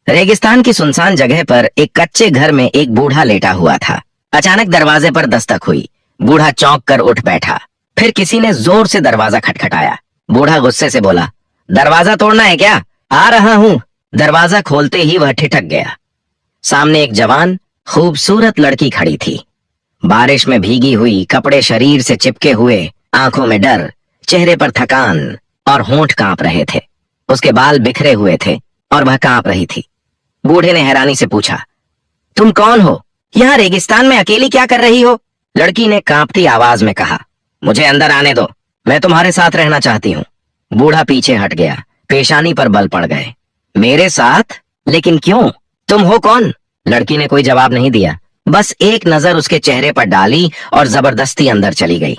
रेगिस्तान की सुनसान जगह पर एक कच्चे घर में एक बूढ़ा लेटा हुआ था। अचानक दरवाजे पर दस्तक हुई। बूढ़ा चौंक कर उठ बैठा। फिर किसी ने जोर से दरवाजा खटखटाया। बूढ़ा गुस्से से बोला, दरवाजा तोड़ना है क्या? आ रहा हूं। दरवाजा खोलते ही वह ठिठक गया। सामने एक जवान खूबसूरत लड़की खड़ी थी। बारिश में भीगी हुई, कपड़े शरीर से चिपके हुए, आंखों में डर, चेहरे पर थकान और होंठ कांप रहे थे। उसके बाल बिखरे हुए थे और वह कांप रही थी। बूढ़े ने हैरानी से पूछा, तुम कौन हो? यहाँ रेगिस्तान में अकेली क्या कर रही हो? लड़की ने कांपती आवाज में कहा, मुझे अंदर आने दो, मैं तुम्हारे साथ रहना चाहती हूँ। बूढ़ा पीछे हट गया। पेशानी पर बल पड़ गए। मेरे साथ? लेकिन क्यों? तुम हो कौन? लड़की ने कोई जवाब नहीं दिया, बस एक नजर उसके चेहरे पर डाली और जबरदस्ती अंदर चली गई।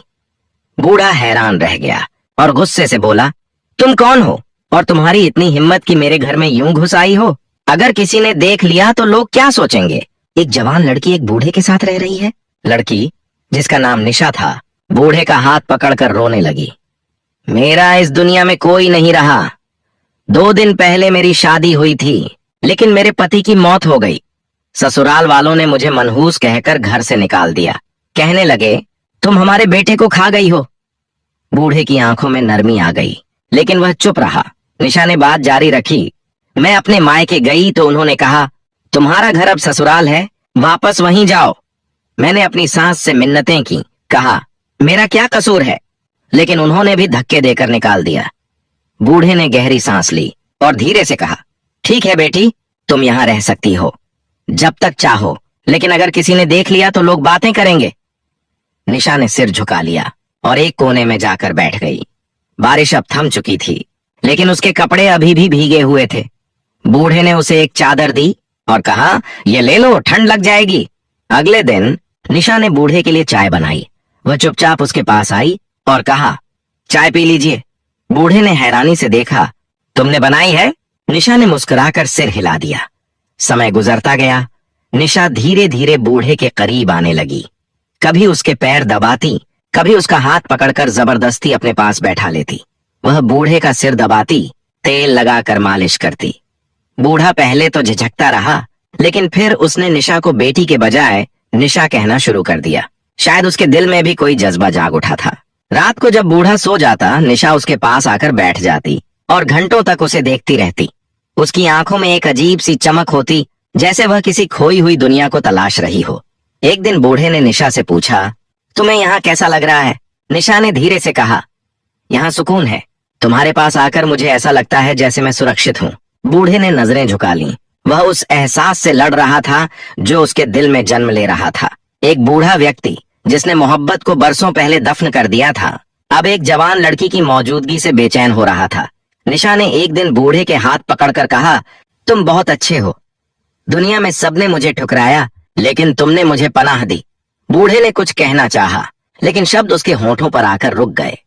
बूढ़ा हैरान रह गया और गुस्से से बोला, तुम कौन हो और तुम्हारी इतनी हिम्मत कि मेरे घर में यूं घुस आई हो? अगर किसी ने देख लिया तो लोग क्या सोचेंगे? एक जवान लड़की एक बूढ़े के साथ रह रही है। लड़की, जिसका नाम निशा था, बूढ़े का हाथ पकड़कर रोने लगी। मेरा इस दुनिया में कोई नहीं रहा। 2 दिन पहले मेरी शादी हुई थी, लेकिन मेरे पति की मौत हो गई। ससुराल वालों ने मुझे मनहूस कहकर घर से निकाल दिया। कहने लगे, तुम हमारे बेटे को खा गई हो। बूढ़े की आंखों में नरमी आ गई, लेकिन वह चुप रहा। निशा ने बात जारी रखी, मैं अपने मायके गई तो उन्होंने कहा, तुम्हारा घर अब ससुराल है, वापस वहीं जाओ। मैंने अपनी सास से मिन्नतें की, कहा मेरा क्या कसूर है, लेकिन उन्होंने भी धक्के देकर निकाल दिया। बूढ़े ने गहरी सांस ली और धीरे से कहा, ठीक है बेटी, तुम यहाँ रह सकती हो जब तक चाहो, लेकिन अगर किसी ने देख लिया तो लोग बातें करेंगे। निशा ने सिर झुका लिया और एक कोने में जाकर बैठ गई। बारिश अब थम चुकी थी, लेकिन उसके कपड़े अभी भी भीगे हुए थे। बूढ़े ने उसे एक चादर दी और कहा, ये ले लो, ठंड लग जाएगी। अगले दिन निशा ने बूढ़े के लिए चाय बनाई। वह चुपचाप उसके पास आई और कहा, चाय पी लीजिए। बूढ़े ने हैरानी से देखा, तुमने बनाई है? निशा ने मुस्कुराकर सिर हिला दिया। समय गुजरता गया। निशा धीरे धीरे बूढ़े के करीब आने लगी। कभी उसके पैर दबाती, कभी उसका हाथ पकड़कर जबरदस्ती अपने पास बैठा लेती। वह बूढ़े का सिर दबाती, तेल लगाकर मालिश करती। बूढ़ा पहले तो झिझकता रहा, लेकिन फिर उसने निशा को बेटी के बजाय निशा कहना शुरू कर दिया। शायद उसके दिल में भी कोई जज्बा जाग उठा था। रात को जब बूढ़ा सो जाता, निशा उसके पास आकर बैठ जाती और घंटों तक उसे देखती रहती। उसकी आंखों में एक अजीब सी चमक होती, जैसे वह किसी खोई हुई दुनिया को तलाश रही हो। एक दिन बूढ़े ने निशा से पूछा, तुम्हें यहाँ कैसा लग रहा है? निशा ने धीरे से कहा, यहाँ सुकून है। तुम्हारे पास आकर मुझे ऐसा लगता है जैसे मैं सुरक्षित हूँ। बूढ़े ने नजरें झुका लीं। वह उस एहसास से लड़ रहा था जो उसके दिल में जन्म ले रहा था। एक बूढ़ा व्यक्ति जिसने मोहब्बत को बरसों पहले दफन कर दिया था, अब एक जवान लड़की की मौजूदगी से बेचैन हो रहा था। निशा ने एक दिन बूढ़े के हाथ पकड़कर कहा, तुम बहुत अच्छे हो। दुनिया में सबने मुझे ठुकराया, लेकिन तुमने मुझे पनाह दी। बूढ़े ने कुछ कहना चाहा, लेकिन शब्द उसके होठों पर आकर रुक गए।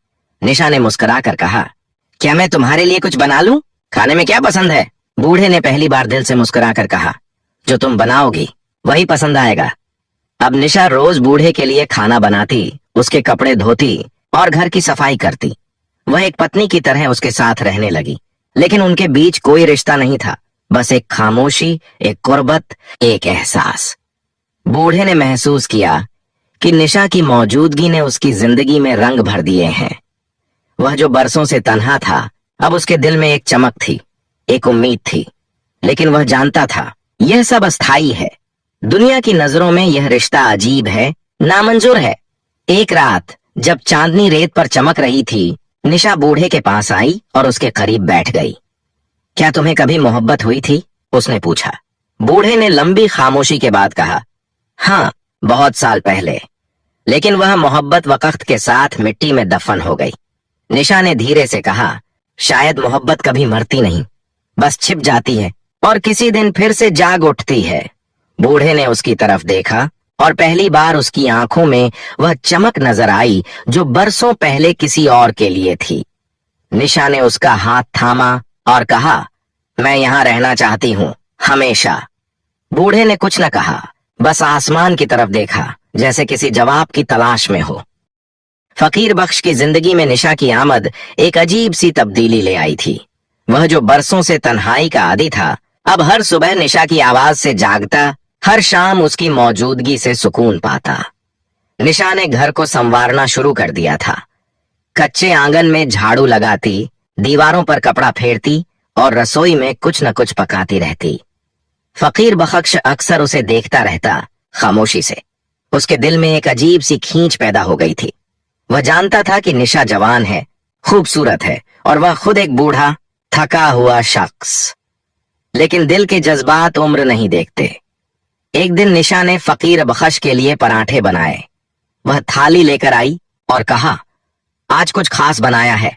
निशा ने मुस्कुराकर कहा, क्या मैं तुम्हारे लिए कुछ बना लूं? खाने में क्या पसंद है? बूढ़े ने पहली बार दिल से मुस्कुराकर कहा, जो तुम बनाओगी वही पसंद आएगा। अब निशा रोज बूढ़े के लिए खाना बनाती, उसके कपड़े धोती और घर की सफाई करती। वह एक पत्नी की तरह उसके साथ रहने लगी, लेकिन उनके बीच कोई रिश्ता नहीं था, बस एक खामोशी, एक कुर्बत, एक एहसास। बूढ़े ने महसूस किया कि निशा की मौजूदगी ने उसकी जिंदगी में रंग भर दिए हैं। वह जो बरसों से तन्हा था, अब उसके दिल में एक चमक थी, एक उम्मीद थी। लेकिन वह जानता था, यह सब अस्थाई है। दुनिया की नजरों में यह रिश्ता अजीब है, नामंजूर है। एक रात जब चांदनी रेत पर चमक रही थी, निशा बूढ़े के पास आई और उसके करीब बैठ गई। क्या तुम्हें कभी मोहब्बत हुई थी? उसने पूछा। बूढ़े ने लंबी खामोशी के बाद कहा, हाँ, बहुत साल पहले, लेकिन वह मोहब्बत वक्त के साथ मिट्टी में दफन हो गई। निशा ने धीरे से कहा, शायद मोहब्बत कभी मरती नहीं, बस छिप जाती है और किसी दिन फिर से जाग उठती है। बूढ़े ने उसकी तरफ देखा और पहली बार उसकी आंखों में वह चमक नजर आई जो बरसों पहले किसी और के लिए थी। निशा ने उसका हाथ थामा और कहा, मैं यहाँ रहना चाहती हूँ, हमेशा। बूढ़े ने कुछ न कहा, बस आसमान की तरफ देखा, जैसे किसी जवाब की तलाश में हो। फकीर बख्श की जिंदगी में निशा की आमद एक अजीब सी तब्दीली ले आई थी। वह जो बरसों से तन्हाई का आदी था, अब हर सुबह निशा की आवाज से जागता, हर शाम उसकी मौजूदगी से सुकून पाता। निशा ने घर को संवारना शुरू कर दिया था। कच्चे आंगन में झाड़ू लगाती, दीवारों पर कपड़ा फेरती और रसोई में कुछ न कुछ पकाती रहती। फकीर बख्श अक्सर उसे देखता रहता, खामोशी से। उसके दिल में एक अजीब सी खींच पैदा हो गई थी। वह जानता था कि निशा जवान है, खूबसूरत है और वह खुद एक बूढ़ा, थका हुआ शख्स। लेकिन दिल के जज्बात उम्र नहीं देखते। एक दिन निशा ने फकीर बख्श के लिए पराठे बनाए। वह थाली लेकर आई और कहा, आज कुछ खास बनाया है।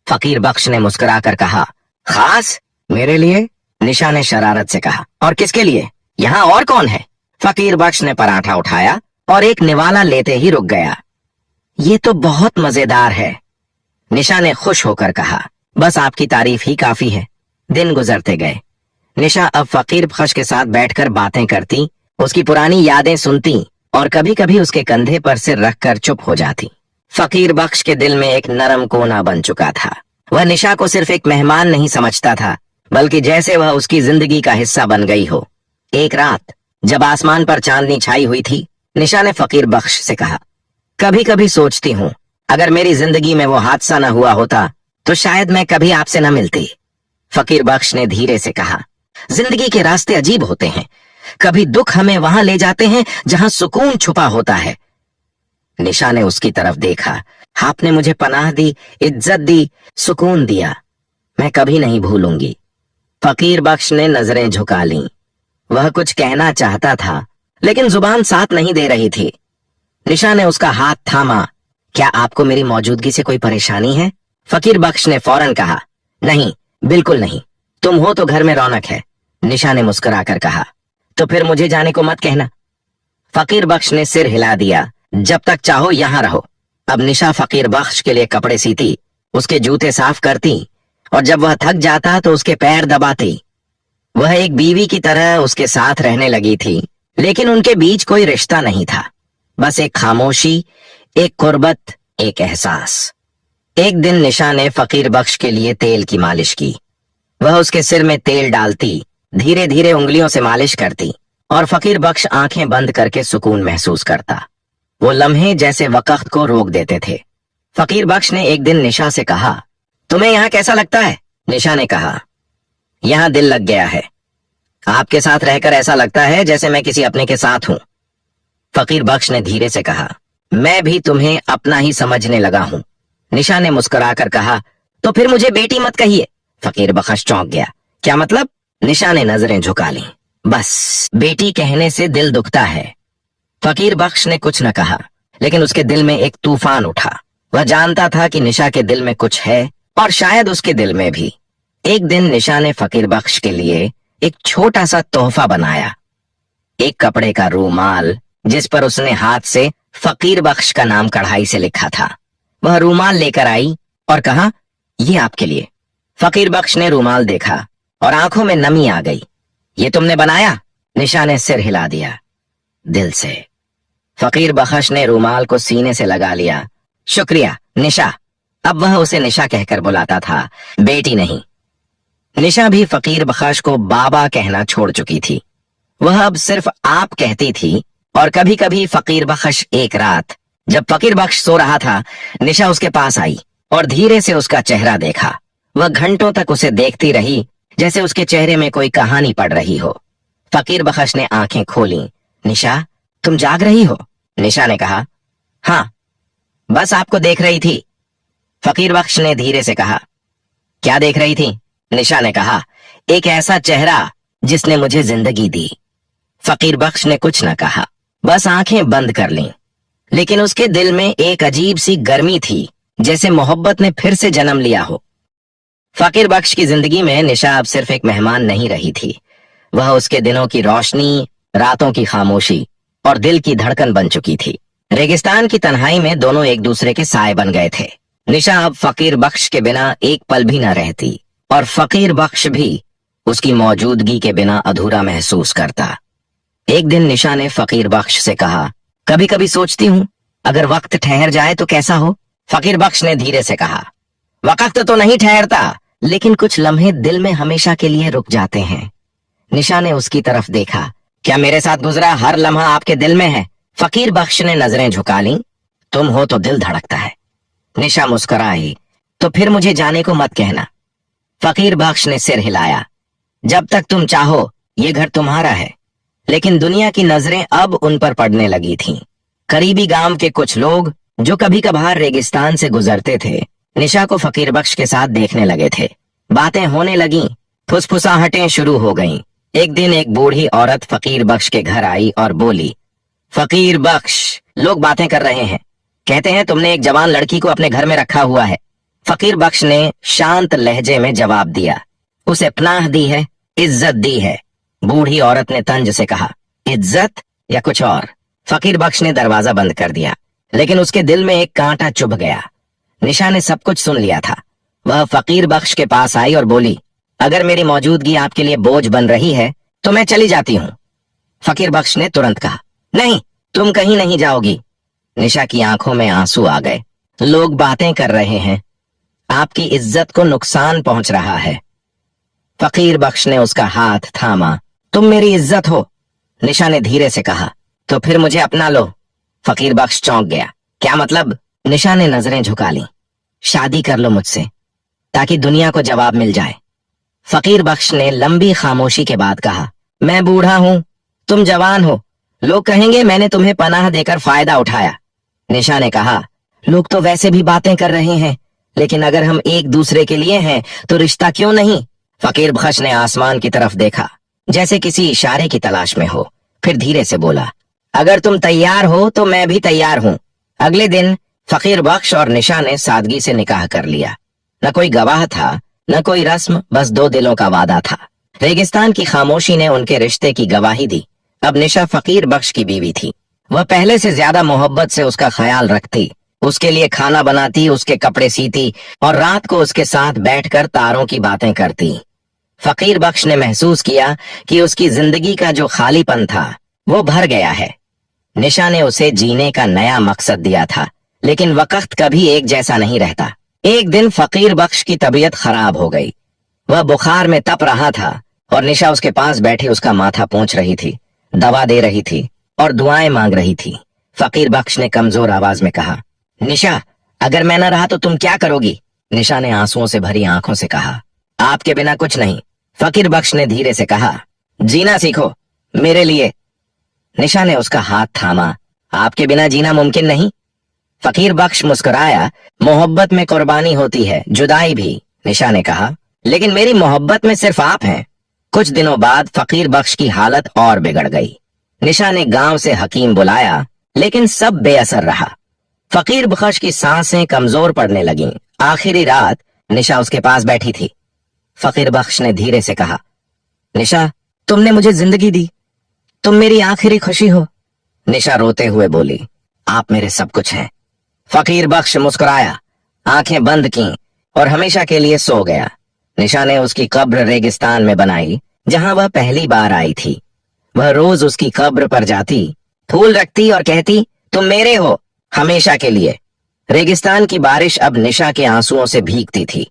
फकीर बख्श ने मुस्कुराकर कहा, खास? मेरे लिए? निशा ने शरारत से कहा, और किसके लिए? यहाँ और कौन है? फकीर बख्श ने पराठा उठाया और एक निवाला लेते ही रुक गया। ये तो बहुत मजेदार है। निशा ने खुश होकर कहा, बस आपकी तारीफ ही काफी है। दिन गुजरते गए। निशा अब फकीर बख्श के साथ बैठकर बातें करती, उसकी पुरानी यादें सुनती और कभी कभी उसके कंधे पर सिर रखकर चुप हो जाती। फकीर बख्श के दिल में एक नरम कोना बन चुका था। वह निशा को सिर्फ एक मेहमान नहीं समझता था, बल्कि जैसे वह उसकी जिंदगी का हिस्सा बन गई हो। एक रात जब आसमान पर चांदनी छाई हुई थी, निशा ने फकीर बख्श से कहा, कभी कभी सोचती हूँ, अगर मेरी जिंदगी में वो हादसा न हुआ होता तो शायद मैं कभी आपसे न मिलती। फकीर बख्श ने धीरे से कहा, जिंदगी के रास्ते अजीब होते हैं। कभी दुख हमें वहां ले जाते हैं जहां सुकून छुपा होता है। निशा ने उसकी तरफ देखा। आपने मुझे पनाह दी, इज्जत दी, सुकून दिया, मैं कभी नहीं भूलूंगी। फकीर बख्श ने नजरें झुका लीं। वह कुछ कहना चाहता था, लेकिन जुबान साथ नहीं दे रही थी। निशा ने उसका हाथ थामा। क्या आपको मेरी मौजूदगी से कोई परेशानी है? फकीर बख्श ने फौरन कहा, नहीं, बिल्कुल नहीं, तुम हो तो घर में रौनक है। निशा ने मुस्कुराकर कहा, तो फिर मुझे जाने को मत कहना। फकीर बख्श ने सिर हिला दिया, जब तक चाहो यहां रहो। अब निशा फकीर बख्श के लिए कपड़े सीती, उसके जूते साफ करती और जब वह थक जाता तो उसके पैर दबाती। वह एक बीवी की तरह उसके साथ रहने लगी थी, लेकिन उनके बीच कोई रिश्ता नहीं था, बस एक खामोशी, एक कुर्बत, एक एहसास। एक दिन निशा ने फकीर बख्श के लिए तेल की मालिश की। वह उसके सिर में तेल डालती, धीरे धीरे उंगलियों से मालिश करती और फकीर बख्श आंखें बंद करके सुकून महसूस करता। वो लम्हे जैसे वक्त को रोक देते थे। फकीर बख्श ने एक दिन निशा से कहा, तुम्हें यहाँ कैसा लगता है? निशा ने कहा, यहाँ दिल लग गया है। आपके साथ रहकर ऐसा लगता है जैसे मैं किसी अपने के साथ हूं। फकीर बख्श ने धीरे से कहा, मैं भी तुम्हें अपना ही समझने लगा हूं। निशा ने मुस्कुराकर कहा, तो फिर मुझे बेटी मत कहिए। फकीर बख्श चौंक गया, क्या मतलब? निशा ने नजरें झुका लीं। बस बेटी कहने से दिल दुखता है। फकीर बख्श ने कुछ न कहा, लेकिन उसके दिल में एक तूफान उठा। वह जानता था कि निशा के दिल में कुछ है और शायद उसके दिल में भी। एक दिन निशा ने फकीर बख्श के लिए एक छोटा सा तोहफा बनाया, एक कपड़े का रूमाल जिस पर उसने हाथ से फकीर बख्श का नाम कढ़ाई से लिखा था। वह रूमाल लेकर आई और कहा, ये आपके लिए। फकीर बख्श ने रूमाल देखा और आंखों में नमी आ गई। ये तुमने बनाया? निशा ने सिर हिला दिया, दिल से। फकीर बख्श ने रूमाल को सीने से लगा लिया। शुक्रिया निशा। अब वह उसे निशा कहकर बुलाता था, बेटी नहीं। निशा भी फकीर बख्श को बाबा कहना छोड़ चुकी थी। वह अब सिर्फ आप कहती थी और कभी कभी फकीर बख्श। एक रात जब फकीर बख्श सो रहा था, निशा उसके पास आई और धीरे से उसका चेहरा देखा। वह घंटों तक उसे देखती रही, जैसे उसके चेहरे में कोई कहानी पढ़ रही हो। फकीर बख्श ने आंखें खोली। निशा, तुम जाग रही हो? निशा ने कहा, हाँ, बस आपको देख रही थी। फकीर बख्श ने धीरे से कहा, क्या देख रही थी? निशा ने कहा, एक ऐसा चेहरा जिसने मुझे जिंदगी दी। फकीर बख्श ने कुछ न कहा, बस आंखें बंद कर लीं। लेकिन उसके दिल में एक अजीब सी गर्मी थी, जैसे मोहब्बत ने फिर से जन्म लिया हो। फकीर बख्श की जिंदगी में निशा अब सिर्फ एक मेहमान नहीं रही थी। वह उसके दिनों की रोशनी, रातों की खामोशी और दिल की धड़कन बन चुकी थी। रेगिस्तान की तन्हाई में दोनों एक दूसरे के साए बन गए थे। निशा अब फकीर बख्श के बिना एक पल भी न रहती और फकीर बख्श भी उसकी मौजूदगी के बिना अधूरा महसूस करता। एक दिन निशा ने फकीर बख्श से कहा, कभी कभी सोचती हूँ अगर वक्त ठहर जाए तो कैसा हो? फकीर बख्श ने धीरे से कहा, वक्त तो नहीं ठहरता, लेकिन कुछ लम्हे दिल में हमेशा के लिए रुक जाते हैं। निशा ने उसकी तरफ देखा। क्या मेरे साथ गुजरा हर लम्हा आपके दिल में है? फकीर बख्श ने नजरें झुका ली। तुम हो तो दिल धड़कता है। निशा मुस्कुराई। तो फिर मुझे जाने को मत कहना। फकीर बख्श ने सिर हिलाया। जब तक तुम चाहो ये घर तुम्हारा है। लेकिन दुनिया की नजरें अब उन पर पड़ने लगी थीं। करीबी गांव के कुछ लोग जो कभी कभार रेगिस्तान से गुजरते थे, निशा को फकीर बख्श के साथ देखने लगे थे। बातें होने लगीं, फुसफुसाहटें शुरू हो गईं। एक दिन एक बूढ़ी औरत फकीर बख्श के घर आई और बोली, फकीर बख्श, लोग बातें कर रहे हैं। कहते हैं तुमने एक जवान लड़की को अपने घर में रखा हुआ है। फकीर बख्श ने शांत लहजे में जवाब दिया, उसे पनाह दी है, इज्जत दी है। बूढ़ी औरत ने तंज से कहा, इज्जत या कुछ और? फकीर बख्श ने दरवाजा बंद कर दिया, लेकिन उसके दिल में एक कांटा चुभ गया। निशा ने सब कुछ सुन लिया था। वह फकीर बख्श के पास आई और बोली, अगर मेरी मौजूदगी आपके लिए बोझ बन रही है तो मैं चली जाती हूँ। फकीर बख्श ने तुरंत कहा, नहीं, तुम कहीं नहीं जाओगी। निशा की आंखों में आंसू आ गए। लोग बातें कर रहे हैं, आपकी इज्जत को नुकसान पहुंच रहा है। फकीर बख्श ने उसका हाथ थामा। तुम मेरी इज्जत हो, निशा ने धीरे से कहा। तो फिर मुझे अपना लो। फकीर बख्श चौंक गया। क्या मतलब? निशा ने नजरें झुका ली। शादी कर लो मुझसे, ताकि दुनिया को जवाब मिल जाए। फकीर बख्श ने लंबी खामोशी के बाद कहा, मैं बूढ़ा हूं, तुम जवान हो। लोग कहेंगे मैंने तुम्हें पनाह देकर फायदा उठाया। निशा ने कहा, लोग तो वैसे भी बातें कर रहे हैं, लेकिन अगर हम एक दूसरे के लिए हैं तो रिश्ता क्यों नहीं? फकीर बख्श ने आसमान की तरफ देखा, जैसे किसी इशारे की तलाश में हो। फिर धीरे से बोला, अगर तुम तैयार हो तो मैं भी तैयार हूं। अगले दिन फकीर बख्श और निशा ने सादगी से निकाह कर लिया। न कोई गवाह था, न कोई रस्म, बस दो दिलों का वादा था। रेगिस्तान की खामोशी ने उनके रिश्ते की गवाही दी। अब निशा फकीर बख्श की बीवी थी। वह पहले से ज्यादा मोहब्बत से उसका ख्याल रखती, उसके लिए खाना बनाती, उसके कपड़े सीती और रात को उसके साथ बैठकर तारों की बातें करती। फकीर बख्श ने महसूस किया कि उसकी जिंदगी का जो खालीपन था वो भर गया है। निशा ने उसे जीने का नया मकसद दिया था, लेकिन वक्त कभी एक जैसा नहीं रहता। एक दिन फकीर बख्श की तबीयत खराब हो गई। वह बुखार में तप रहा था और निशा उसके पास बैठी उसका माथा पोंछ रही थी, दवा दे रही थी और दुआएं मांग रही थी। फकीर बख्श ने कमजोर आवाज में कहा, निशा, अगर मैं न रहा तो तुम क्या करोगी? निशा ने आंसुओं से भरी आंखों से कहा, आपके बिना कुछ नहीं। फकीर बख्श ने धीरे से कहा, जीना सीखो मेरे लिए। निशा ने उसका हाथ थामा। आपके बिना जीना मुमकिन नहीं। फकीर बख्श मुस्कुराया। मोहब्बत में कुर्बानी होती है, जुदाई भी, निशा ने कहा, लेकिन मेरी मोहब्बत में सिर्फ आप हैं। कुछ दिनों बाद फकीर बख्श की हालत और बिगड़ गई। निशा ने गांव से हकीम बुलाया, लेकिन सब बेअसर रहा। फकीर बख्श की सांसें कमजोर पड़ने लगीं। आखिरी रात निशा उसके पास बैठी थी। फकीर बख्श ने धीरे से कहा, निशा, तुमने मुझे जिंदगी दी, तुम मेरी आखिरी खुशी हो। निशा रोते हुए बोली, आप मेरे सब कुछ हैं। फकीर बख्श मुस्कुराया, आंखें बंद की और हमेशा के लिए सो गया। निशा ने उसकी कब्र रेगिस्तान में बनाई, जहां वह पहली बार आई थी। वह रोज उसकी कब्र पर जाती, फूल रखती और कहती, तुम मेरे हो हमेशा के लिए। रेगिस्तान की बारिश अब निशा के आंसुओं से भीगती थी,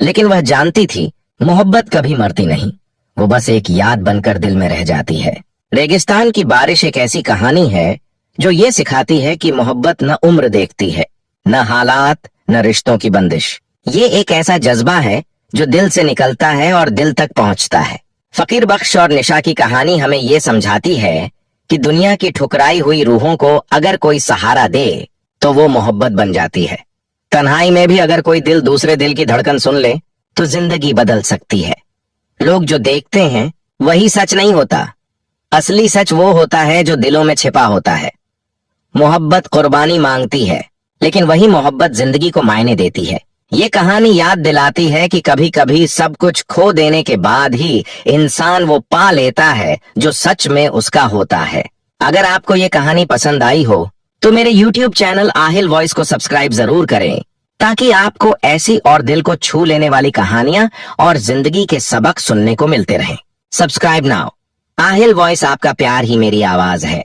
लेकिन वह जानती थी मोहब्बत कभी मरती नहीं, वो बस एक याद बनकर दिल में रह जाती है। रेगिस्तान की बारिश एक ऐसी कहानी है जो ये सिखाती है कि मोहब्बत न उम्र देखती है, न हालात, न रिश्तों की बंदिश। ये एक ऐसा जज्बा है जो दिल से निकलता है और दिल तक पहुंचता है। फकीर बख्श और निशा की कहानी हमें ये समझाती है कि दुनिया की ठुकराई हुई रूहों को अगर कोई सहारा दे तो वो मोहब्बत बन जाती है। तन्हाई में भी अगर कोई दिल दूसरे दिल की धड़कन सुन ले तो जिंदगी बदल सकती है। लोग जो देखते हैं वही सच नहीं होता, असली सच वो होता है जो दिलों में छिपा होता है। मोहब्बत कुर्बानी मांगती है, लेकिन वही मोहब्बत जिंदगी को मायने देती है। ये कहानी याद दिलाती है कि कभी कभी सब कुछ खो देने के बाद ही इंसान वो पा लेता है जो सच में उसका होता है। अगर आपको ये कहानी पसंद आई हो तो मेरे YouTube चैनल आहिल वॉइस को सब्सक्राइब जरूर करें, ताकि आपको ऐसी और दिल को छू लेने वाली कहानियां और जिंदगी के सबक सुनने को मिलते रहें। Subscribe now. आहिल वॉइस, आपका प्यार ही मेरी आवाज है।